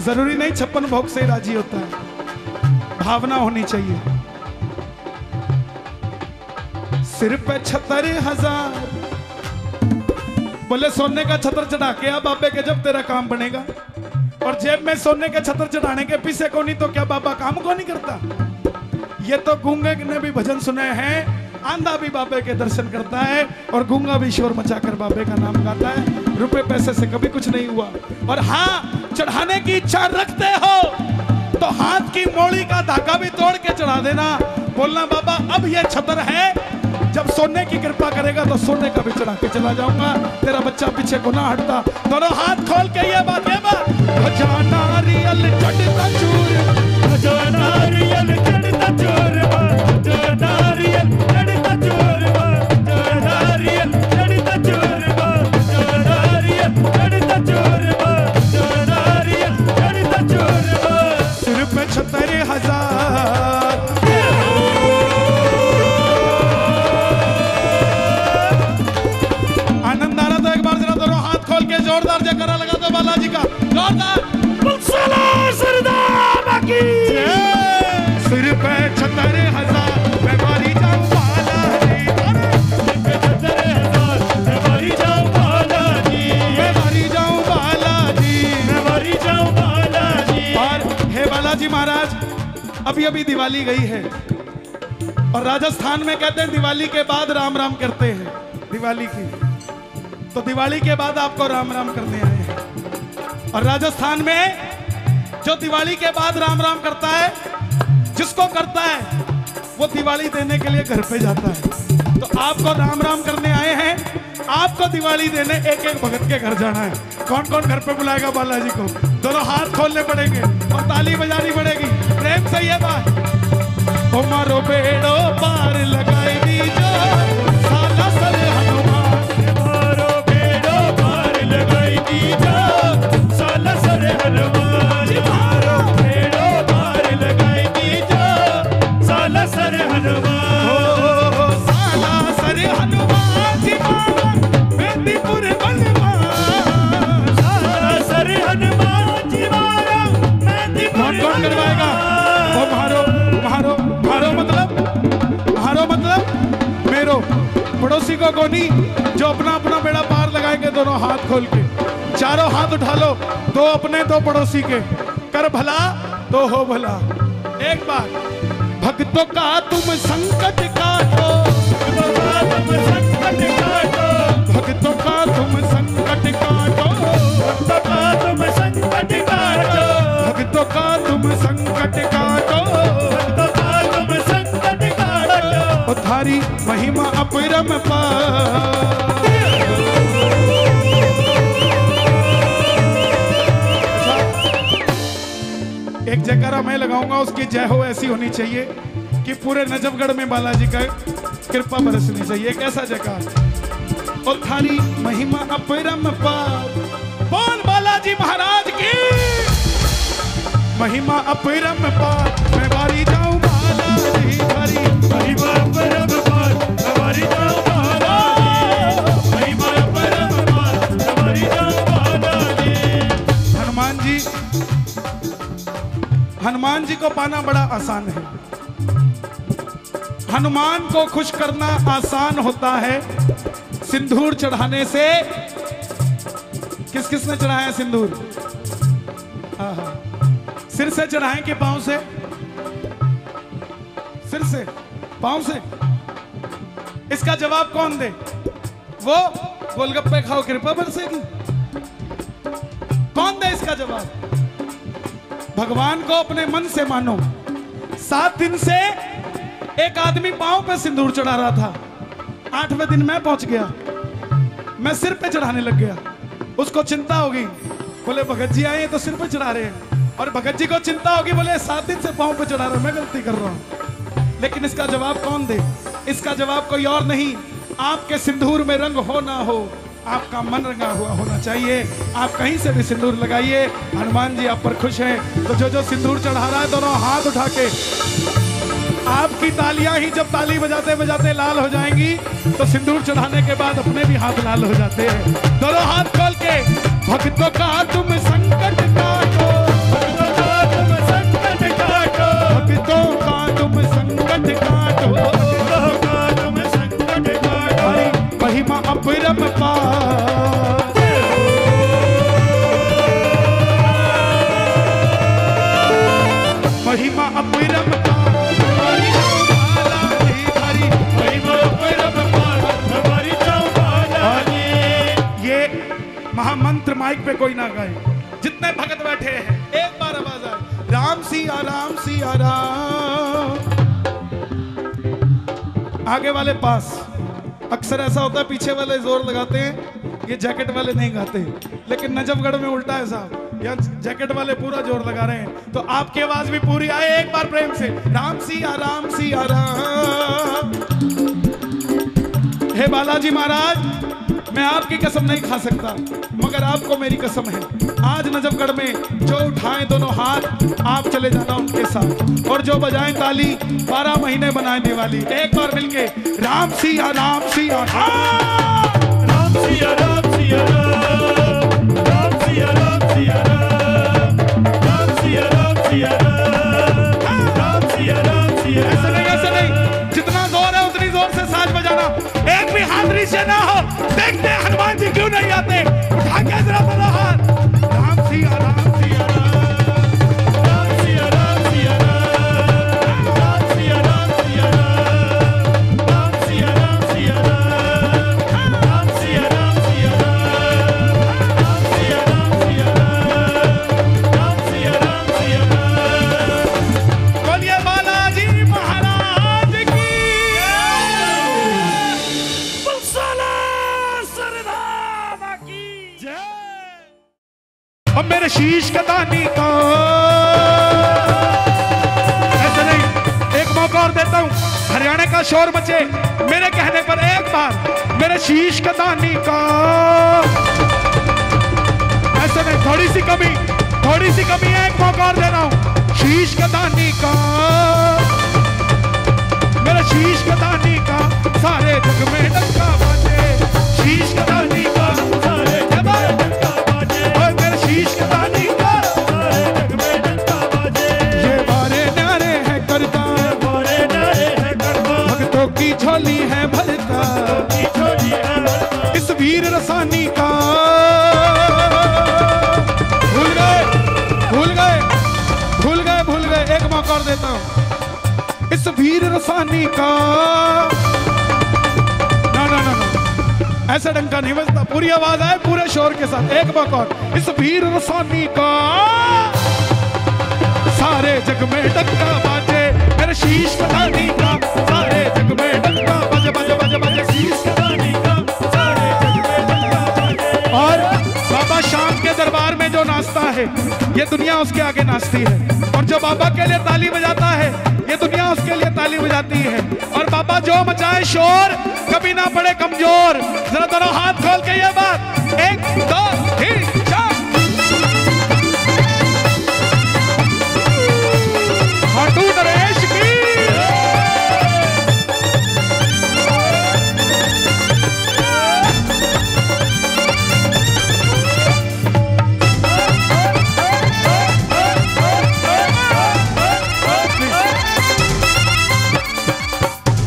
जरूरी नहीं 56 भोग से राजी होता है, भावना होनी चाहिए। सिर पे 76,000, बोले सोने का छतर चढ़ा के आ बाबे के, जब तेरा काम बनेगा। और जेब में सोने के छतर चढ़ाने के पीछे को नहीं तो क्या बाबा काम को नहीं करता? ये तो गूंगे ने भी भजन सुने हैं, आंधा भी बाबे के दर्शन करता है और गूंगा भी शोर मचाकर बाबे का नाम गाता है। रुपए पैसे से कभी कुछ नहीं हुआ। और हाँ, चढ़ाने की इच्छा रखते हो तो हाथ की मोड़ी का धागा भी तोड़ के चढ़ा देना। बोलना बाबा अब ये छतर है, जब सोने की कृपा करेगा तो सोने का भी चढ़ा के चला जाऊंगा, तेरा बच्चा पीछे को ना हटता। दोनों हाथ खोल के ये बात खजाना रियल चढ़ता चूर, खजाना रियल चढ़ता चूर, खजाना रियल चढ़ता चूर, खजाना रियल चढ़ता चूर, खजाना रियल चढ़ता चूर, खजाना रियल चढ़ता चूर। सिर पे 76,000 आनंद आ रहा था। एक बार जरा दोनों हाथ खोल के जोरदार जयकारा लगा दो बालाजी का, जोरदार। सिर पे 76,000 मैं मारी जाऊं बालाजी, सिर पे 76,000 मैं मारी जाऊं बालाजी, मैं मारी जाऊं बालाजी, मैं मारी जाऊं बालाजी। और हे बालाजी महाराज, अभी अभी दिवाली गई है और राजस्थान में कहते हैं दिवाली के बाद राम राम करते हैं। दिवाली की तो दिवाली के बाद आपको राम राम करने आए हैं। और राजस्थान में जो दिवाली के बाद राम राम करता है, जिसको करता है वो दिवाली देने के लिए घर पे जाता है। तो आपको राम राम करने आए हैं, आपको दिवाली देने एक एक भगत के घर जाना है। कौन कौन घर पे बुलाएगा बालाजी को? दोनों हाथ खोलने पड़ेंगे और ताली बजानी पड़ेगी प्रेम से। ये बात ओ मारो बेड़ो पार लगाई दीजो साला सर हनुमान, मारो बेड़ो पार लगाई दीजो साला सर हनुमान, मारो बेड़ो पार लगाई दीजो साला सर हनुमान, ओ साला सर हनुमान जी मारा मेदिनीपुर बलवान, साला सर हनुमान जी मारा मेदिनीपुर। कौन कौन करवाएगा? ओ मारो मारो मारो मतलब मेरो पड़ोसी को कोनी, जो अपना अपना बेड़ा पार लगाएंगे दोनों हाथ खोल के। चारों हाथ उठा लो, दो अपने दो पड़ोसी के। कर भला तो हो भला। एक बार भक्तों का तुम संकट काटो, तुम संकट काटो, भक्तों का तुम संकट काटो, भक्तों का तुम संकट काटो, भक्तों का तुम संकट काटो, भक्तों का तुम संकट काटो। उधारी महिमा अपरंपार। एक जयकारा मैं लगाऊंगा, उसकी जय हो ऐसी होनी चाहिए कि पूरे नजफगढ़ में बालाजी का कृपा बरसनी चाहिए। कैसा जयकार? और थारी महिमा अपरंपार। बोल बालाजी महाराज की महिमा अपरंपार। मैं बारी जाऊं बालाजी थारी महिमा अपरंपार, हमारी जाऊं बालाजी, महिमा अपरंपार, हमारी जाऊं बालाजी। हनुमान जी को पाना बड़ा आसान है। हनुमान को खुश करना आसान होता है सिंदूर चढ़ाने से। किस किसने चढ़ाया सिंदूर? हाँ, सिर से चढ़ाएं कि पांव से? सिर से, पांव से? इसका जवाब कौन दे? वो गोलगप्पे खाओ कृपा बरसेगी? कौन दे इसका जवाब? भगवान को अपने मन से मानो। 7 दिन से एक आदमी पांव पे सिंदूर चढ़ा रहा था, 8वें दिन मैं पहुंच गया, मैं सिर पे चढ़ाने लग गया। उसको चिंता होगी, बोले भगत जी आए तो सिर पे चढ़ा रहे हैं। और भगत जी को चिंता होगी, बोले 7 दिन से पांव पे चढ़ा रहा हूं, मैं गलती कर रहा हूं। लेकिन इसका जवाब कौन दे? इसका जवाब कोई और नहीं, आपके सिंदूर में रंग हो ना हो, आपका मन रंगा हुआ होना चाहिए। आप कहीं से भी सिंदूर लगाइए, हनुमान जी आप पर खुश हैं। तो जो जो सिंदूर चढ़ा रहा है दोनों हाथ उठा के, आपकी तालियां ही जब ताली बजाते बजाते लाल हो जाएंगी तो सिंदूर चढ़ाने के बाद अपने भी हाथ लाल हो जाते हैं। दोनों हाथ खोल के, भक्तों का तुम संकट काटो, भक्तों का तुम संकट काटो, भक्तों का तुम संकट काटो, भक्तों का तुम संकट काटो। महिमा अपरंपार। महिमा अपरंपार। हरि बालाजी हरि, महिमा महामंत्र माइक पे कोई ना गाए, जितने भगत बैठे हैं एक बार आवाज आए, राम सिया राम। आगे वाले पास, अक्सर ऐसा होता है पीछे वाले जोर लगाते हैं, ये जैकेट वाले नहीं गाते, लेकिन नजफगढ़ में उल्टा है साहब, यहाँ जैकेट वाले पूरा जोर लगा रहे हैं, तो आपकी आवाज भी पूरी आए एक बार प्रेम से, राम सिया राम। हे बालाजी महाराज, मैं आपकी कसम नहीं खा सकता, मगर आपको मेरी कसम है, आज नजफगढ़ में जो उठाएं दोनों हाथ, आप चले जाना उनके साथ, और जो बजाएं ताली 12 महीने बनाए दिवाली। एक बार मिलके राम सिया राम। राम सिया राम सिया राम, राम सिया राम सिया राम, राम सिया राम सिया राम, राम सिया राम सिया। ऐसे नहीं, जितना जोर है उतनी जोर से साज बजाना, एक भी हाथ नीचे ना हो। देखते हैं हनुमान जी क्यों नहीं आते, उठा के जरा दोनों हाथ, राम सिया राम सिया राम, राम सिया राम सिया राम, राम सिया राम सिया राम, राम सिया राम सिया राम, राम सिया राम सिया राम, राम सिया राम सिया राम, राम सिया राम सिया राम। बोलिए बालाजी महाराज की। बंसाला सरदार की जय। और मेरे शीश का दानी का, ऐसे नहीं, एक मौका और देता हूं, हरियाणा का शोर मचे मेरे कहने पर एक बार, मेरे शीश का दानी का। ऐसे नहीं, थोड़ी सी कमी है, एक मौका और दे रहा हूं, शीश का दानी का, मेरे शीश का दानी का, सारे जग में डंका बाजे, शीश का दानी का, सारे जग में डंका बाजे, और मेरे शीश का दानी का, सारे जग में डंका बाजे। ये बारे न्यारे है करता, बोरे नारे है करता, भक्तों की झोली है भरता, की छोड़ी है इस वीर रसानी का। भूल गए, एक मौका और देता हूं, इस वीर रसानी का। ना, ऐसा डंका नहीं बजता, पूरी आवाज आए पूरे शोर के साथ, एक मौका और, इस वीर रसानी का, सारे जग में डंका बाजे, मेरे शीश कदानी का, सारे जग में डंका बाजे, बाजे बाजे बाजे, शीश कदानी का, सारे जग में डंका बाजे। और बाबा शाम के दरबार में जो नाचता है, ये दुनिया उसके आगे नाचती है, और जो बाबा के लिए ताली बजाता है, ये दुनिया उसके लिए ताली बजाती है, और बाबा जो मचाए शोर कभी ना पड़े कमजोर। जरा दोनों हाथ खोल के ये बात, 1 2 3 4, खाटू नरेश की।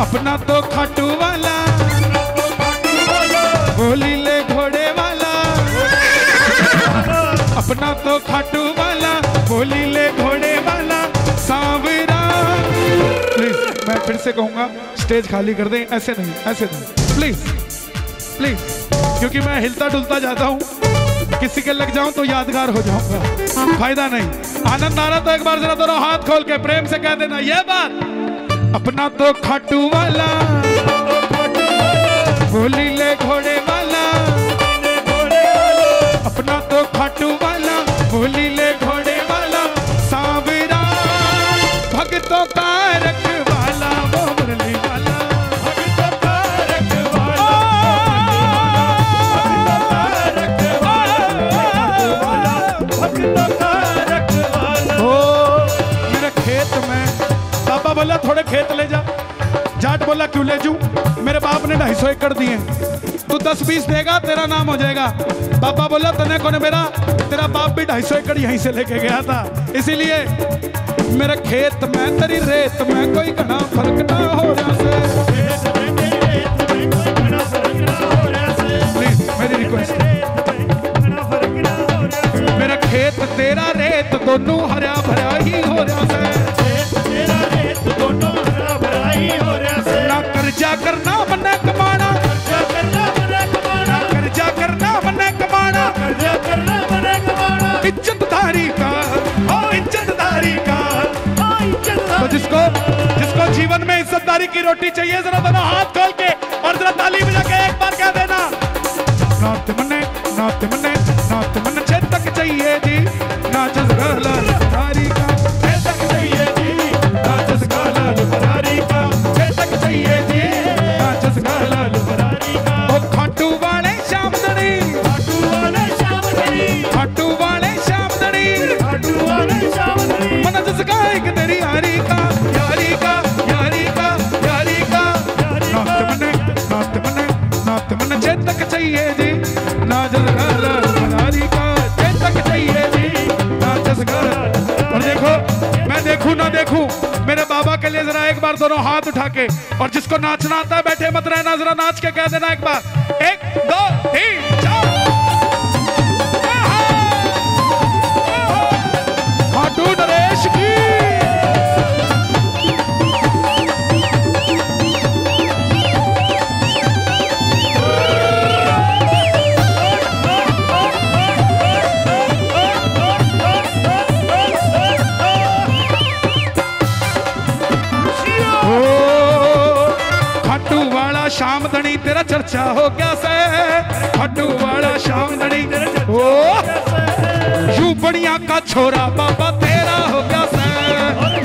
अपना तो खाटू वाला, बोली ले घोड़े वाला, अपना तो खाटू वाला, बोली ले घोड़े वाला, सांवरा। प्लीज मैं फिर से कहूंगा, स्टेज खाली कर दें, ऐसे नहीं प्लीज, क्योंकि मैं हिलता डुलता जाता हूं, किसी के लग जाऊं तो यादगार हो जाऊंगा, फायदा नहीं। आनंद आ रहा तो एक बार जरा दोनों हाथ खोल के प्रेम से कह देना ये बात, अपना तो खाटू वाला, बोली ले घोड़े वाला, अपना तो खाटू वाला, बोली ले घोड़े वाला, सांवरा, भक्तों का रखवाला, वो मुरली वाला, भक्तों का रखवाला, भक्तों का रखवाला। ओ मेरे खेत में, बाबा बोला थोड़े खेत ले जा, जाट बोला क्यों ले जूं, मेरे बाप ने 250 एकड़ दिए, तू 10-20 देगा तेरा नाम हो जाएगा। बाबा बोला तने कौन मेरा, तेरा बाप भी 250 एकड़ यहीं से लेके गया था, इसीलिए मेरे खेत में तेरी रेत में कोई घना फर्क ना हो रहा से। प्लीज मेरी रिक्वेस्ट, मेरा खेत तेरा रेत दोनों हरा भरा ही हो रहा से, ना कर्जा करना मन्ने कमाना, कर्जा करना मन्ने कमाना, तवारी की रोटी चाहिए, जरा दोनों हाथ खोल के और जरा ताली बजा के एक बार कह देना। नात मने चेतक चाहिए जी, नाचस लाल फरारी का चेतक चाहिए जी, नाचस लाल फरारी का चेतक चाहिए जी, नाचस लाल फरारी का। ओ खाटू वाले शामदनी, खाटू वाले शामदनी, खाटू वाले शामदनी, खाटू वाले शामदनी, मन जसका एक तेरी यारी का, यारी का, यारी का, यारी का। नात मने चेतक चाहिए जी, नाचस लाल फरारी का चेतक चाहिए जी, नाचस लाल। और देखो, मैं देखूं ना देखूं, मेरे बाबा के लिए जरा एक बार दोनों हाथ उठा के, और जिसको नाचना आता है बैठे मत रहना, जरा नाच के कह देना एक बार, 1 2 3 4। खाटू नरेश की। शामदनी तेरा चर्चा हो गया से, खाटू वाला शामदनी ओ यू बढ़िया का छोरा बाबा तेरा हो गया से,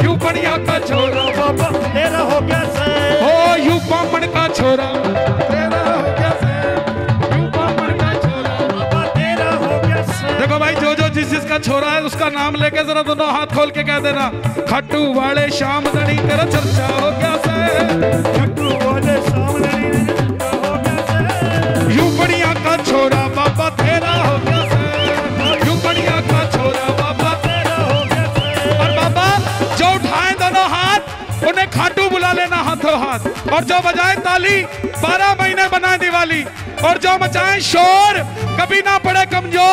यू बढ़िया का छोरा बाबा तेरा हो गया से, ओ यू बामण का छोरा तेरा हो गया से, यू बामण का छोरा बाबा तेरा हो गया से। देखो भाई, जो जिसका छोरा है उसका नाम लेके जरा दोनों हाथ खोल के कह देना, खाटू वाले शामदनी तेरा चर्चा हो गया से, खाटू वाले शामदनी का छोरा बाबा तेरा हो गया से, यू बढ़िया का छोरा बाबा तेरा हो गया से। और बाबा जो उठाए दोनों हाथ उन्हें खाटू बुला लेना हाथों हाथ, और जो बजाए ताली 12 महीने बनाए दिवाली, और जो मचाए शोर कभी ना पड़े कमजोर।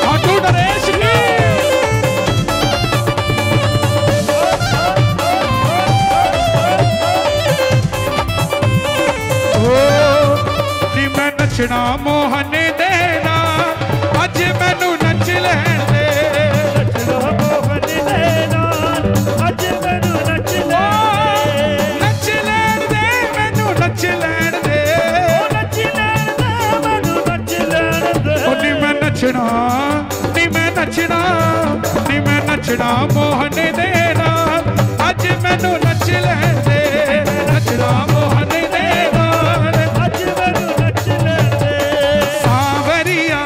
खाटू नरेश की। नचना मोहन देना अज मैनू नच लैन दे, नचना मोहन देना अज मैनू नच लैन दे, मैनू नच लैन दे, नच लैन दे, मैनू नच लैन दे। नी मैं नचना, नी मैं नचना, नी मैं नचना मोहन देना अज मैनू नच लैन दे, नचना मोहन देना अज मैनू नच लैन दे। सांवरिया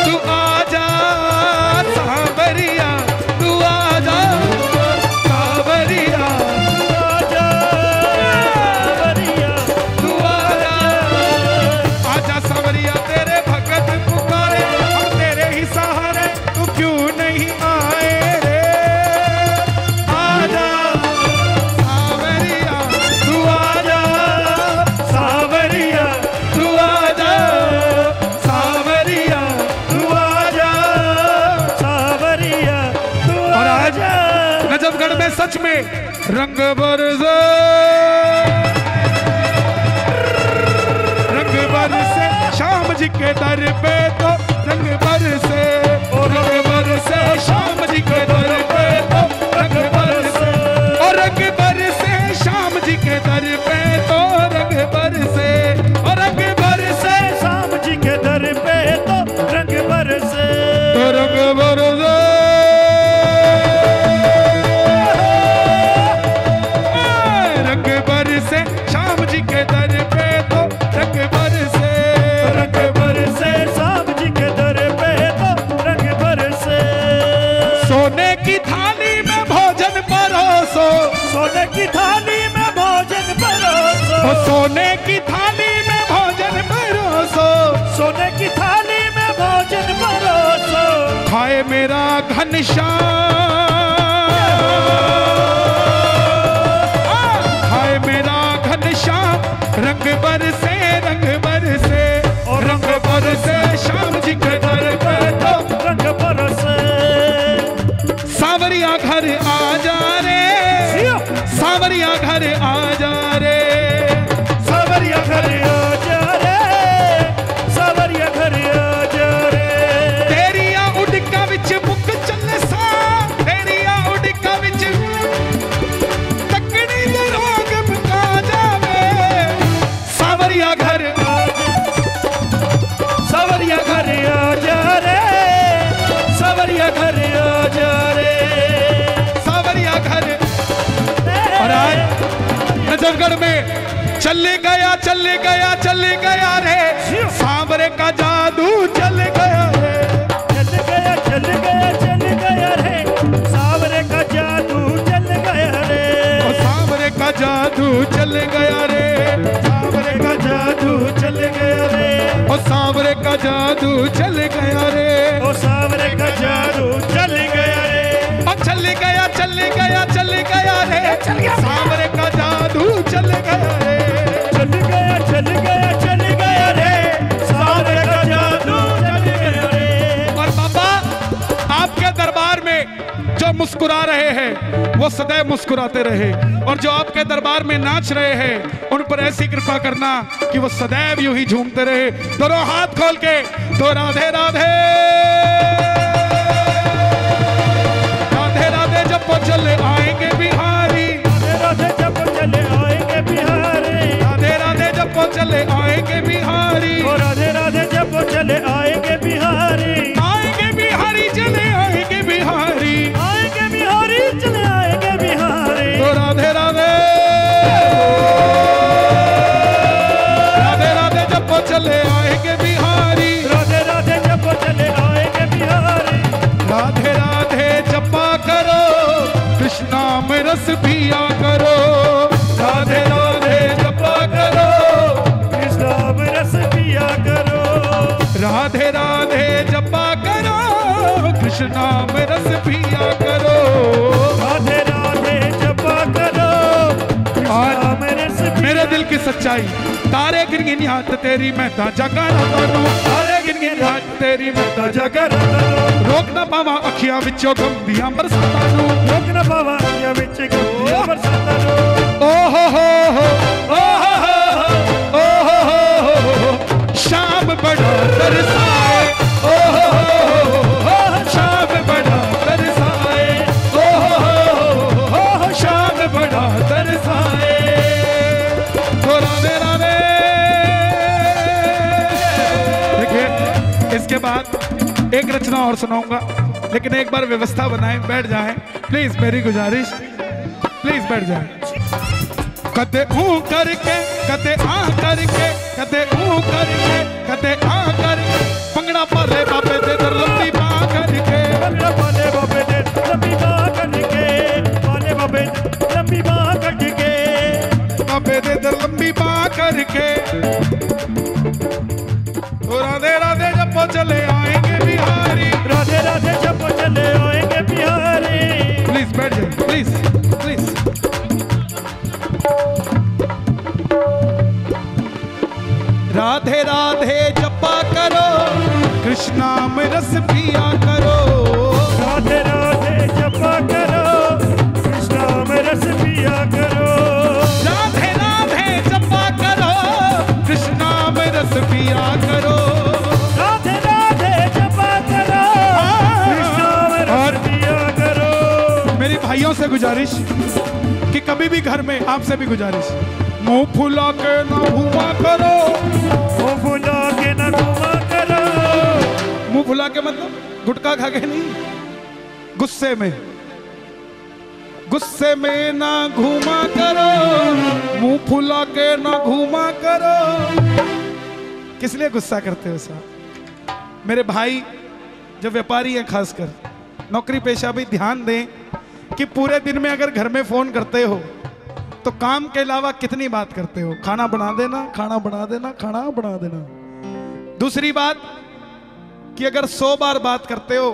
तू आजा, सांवरिया तू आजा, सांवरिया तू आजा, सांवरिया तू आजा, आजा सांवरिया तेरे भगत पुकारे, हम तेरे ही सहारे तू क्यों नहीं आए रे, आजा सांवरिया तू आजा, सांवरिया तू आजा, सांवरिया तू आजा, सांवरिया तू आजा। नजफगढ़ में सच में रंग बरसे, रंग बरसे शाम जी के दर पे तो रंग बरसे, रंग बरसे शाम जी के दर पे तो रंग बरसे, और रंग बरसे शाम जी के दर पे तो रंग बरसे, और रंग बरसे शाम जी के दर पे तो रंग बरसे, तो रंग बरसे, रंग बरसे शाम जी के दर पे तो रंग बरसे, रंग बरसे शाम जी के दर पे तो रंग बरसे। सोने की थाली में भोजन परोसो, सोने की थाली में भोजन परोसो, ओ सोने की थाली में भोजन परोसो, सोने की थाली में भोजन परोसो, खाए मेरा घनश्याम, खाए मेरा घनश्याम, रंग बरसे, रंग बरसे, और रंग बरसे शाम जी के दर पे तो रंग बरसे। सांवरिया घर आ जा रे, सांवरिया घर आ जा रे, सावरिया घर आ जा रे, सावरिया घर आ जा रे, नजफगढ़ में चले गया रे सांवरे का जादू चल गया रे, चल गया रे सांवरे का जादू चल गया रे, ओ सांवरे का जादू चल गया रे, सांवरे का जादू चल गया रे, ओ सांवरे का जादू चल गया रे, ओ सांवरे का जादू चल गया रे, ओ चल गया रे, सांवरे का जादू चल गया रे, चल गया रे सांवरे का जादू चल गया रे। और बाबा आपके दरबार में जो मुस्कुरा रहे हैं वो सदैव मुस्कुराते रहे, और जो आपके दरबार में नाच रहे हैं उन पर ऐसी कृपा करना कि वो सदैव यूं ही झूमते रहे। दोनों हाथ खोल के तो राधे राधे राधे राधे जब वो चले आएंगे बिहारी, राधे जब चले आएंगे बिहारी, राधे राधे जब वो चले आएंगे बिहारी, ओ राधे राधे जब चले आएंगे बिहारी, आएंगे बिहारी चले आएंगे बिहारी, आएंगे बिहारी चले आएंगे बिहारी, तो राधे राधे राधे राधे जब वो चले आएंगे बिहारी, राधे राधे जब चले आएंगे बिहारी, राधे राधे जपा करो कृष्णा में रस पिया करो, राधे राधे जपा करो, कृष्णा में रस पिया करो, राधे राधे जपा करो कृष्णा में रस पिया करो। राधे राधे जपा करो कृष्णा में रस पिया मेरे दिल की सच्चाई तारे गिन गिन याद तेरी मैं ताजा गाना तानू, तारे गिन गिन याद तेरी मैं ताजा गाना तानू, रोक ना पावा अखियां विचों गंदियां बरसातां नू, रोक न पावा या विच गंदियां बरसातां नू, ओ हो ओ हो हो शाम बड़ा तरसाए, ओ हो शाम बड़ा तरसाए, ओ हो शाम बड़ा तरसाए, तो राधे राधे। देखिए इसके बाद एक रचना और सुनाऊंगा, लेकिन एक बार व्यवस्था बनाएं, बैठ जाएं प्लीज, मेरी गुजारिश प्लीज बैठ जाएं। कदे ऊ करके कदे आ करके, कदे ऊ करके कदे आ करके, पंगड़ा पाले बाबे दे दर लंबी बाह करके, पंगड़ा पाले बाबे दे लंबी बाह करके, पाले बाबे लंबी बाह करके, बाबे दे दर लंबी बाह करके, तो राधे राधे जब वो चले आएंगे बिहारी, राधे राधे जब चले आएंगे बिहारी, प्लीज बैठ जाए प्लीज प्लीज। राधे राधे जपा करो कृष्णा में रस पिया करो, राधे राधे जपा करो कृष्णा में रस पिया करो, राधे राधे जपा करो कृष्णा में रस पिया करो, राधे राधे जपा करो कृष्णा में रस पिया करो। मेरी भाइयों से गुजारिश कि कभी भी घर में, आपसे भी गुजारिश, मुंह फुला के ना घूमा करो, मुंह फुला के ना घूमा करो, मुंह फुला के मतलब गुटखा खा के नहीं, गुस्से में ना घूमा करो, मुंह फुला के ना घूमा करो। किस लिए गुस्सा करते हो साहब? मेरे भाई जो व्यापारी हैं, खासकर नौकरी पेशा भी ध्यान दें कि पूरे दिन में अगर घर में फोन करते हो तो काम के अलावा कितनी बात करते हो? खाना बना देना, खाना बना देना, खाना बना देना। दूसरी बात कि अगर 100 बार बात करते हो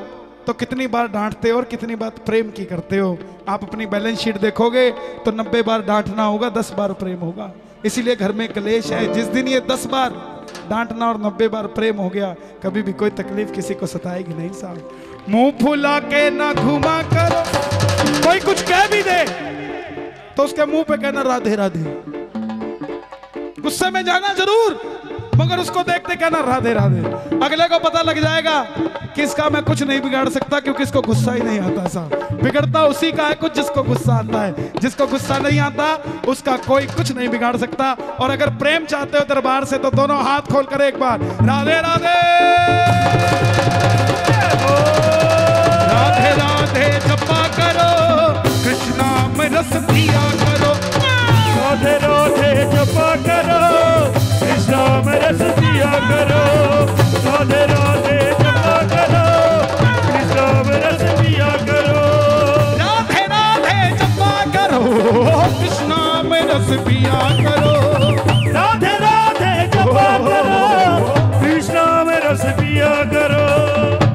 तो कितनी बार डांटते हो और कितनी बात प्रेम की करते हो? आप अपनी बैलेंस शीट देखोगे तो 90 बार डांटना होगा, 10 बार प्रेम होगा। इसीलिए घर में कलेश है। जिस दिन ये 10 बार डांटना और 90 बार प्रेम हो गया, कभी भी कोई तकलीफ किसी को सताएगी नहीं साहब। मुंह फुला के ना घुमा करो, कोई कुछ कह भी दे तो उसके मुंह पे कहना राधे राधे। गुस्से में जाना जरूर, मगर उसको देखते कहना राधे राधे। अगले को पता लग जाएगा कि इसका मैं कुछ नहीं बिगाड़ सकता, क्योंकि इसको गुस्सा ही नहीं आता। साहब बिगड़ता उसी का है कुछ जिसको गुस्सा आता है। जिसको गुस्सा नहीं आता उसका कोई कुछ नहीं बिगाड़ सकता। और अगर प्रेम चाहते हो दरबार से तो दोनों हाथ खोलकर एक बार राधे राधे राधे राधे जपा करो, कृष्णा में रस पिया करो। राधे रस पिया करो, राधे राधे जपा करो, कृष्णा में रस पिया करो।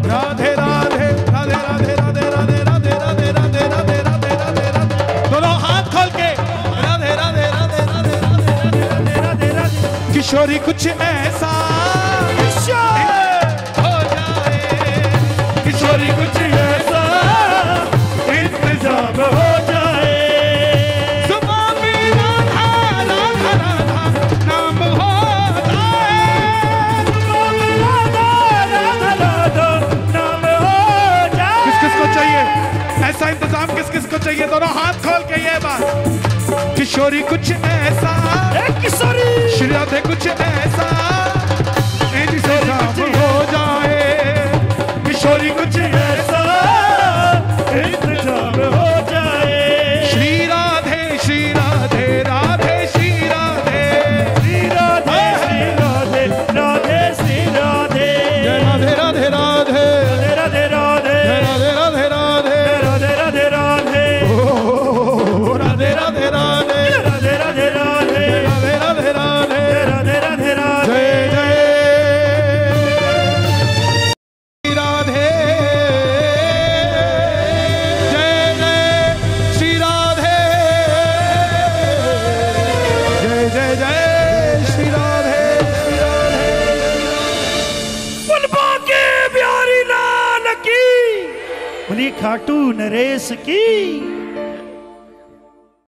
राधे राधे राधे राधे राधे राधे राधे राधे राधे राधे राधे राधे राधे, दोनों हाथ खोल के राधे राधे राधे राधे राधे राधे राधे राधे। किशोरी कुछ ऐसा हो जाए, किशोरी कुछ ऐसा इंतजाम हो जाए, सुबह में राधा राधा राधा नाम हो जाए, राधा राधा राधा नाम हो जाए। किस किस को चाहिए ऐसा इंतजाम, किस किस को चाहिए? दोनों हाथ खोल के ये बात, किशोरी कुछ ऐसा, किशोरी श्री राधे कुछ ऐसा इंतजाम हो जाए, किशोरी कुछ ऐसा इंतजाम हो जाए। श्री राधे श्री राधे राधे श्री राधे, श्री राधे श्री राधे राधे श्री राधे, जय राधे राधे राधे राधे राधे राधे जय राधे राधे राधे राधे राधे राधे, ओ राधे राधे राधे राधे राधे राधे राधे राधे राधे राधे राधे राधे। जय जय श्री राधे, जय जय श्री राधे, जय जय जय श्री राधे, श्री राधे। पुलबा के प्यारी लाल की, बोली खाटू नरेश की।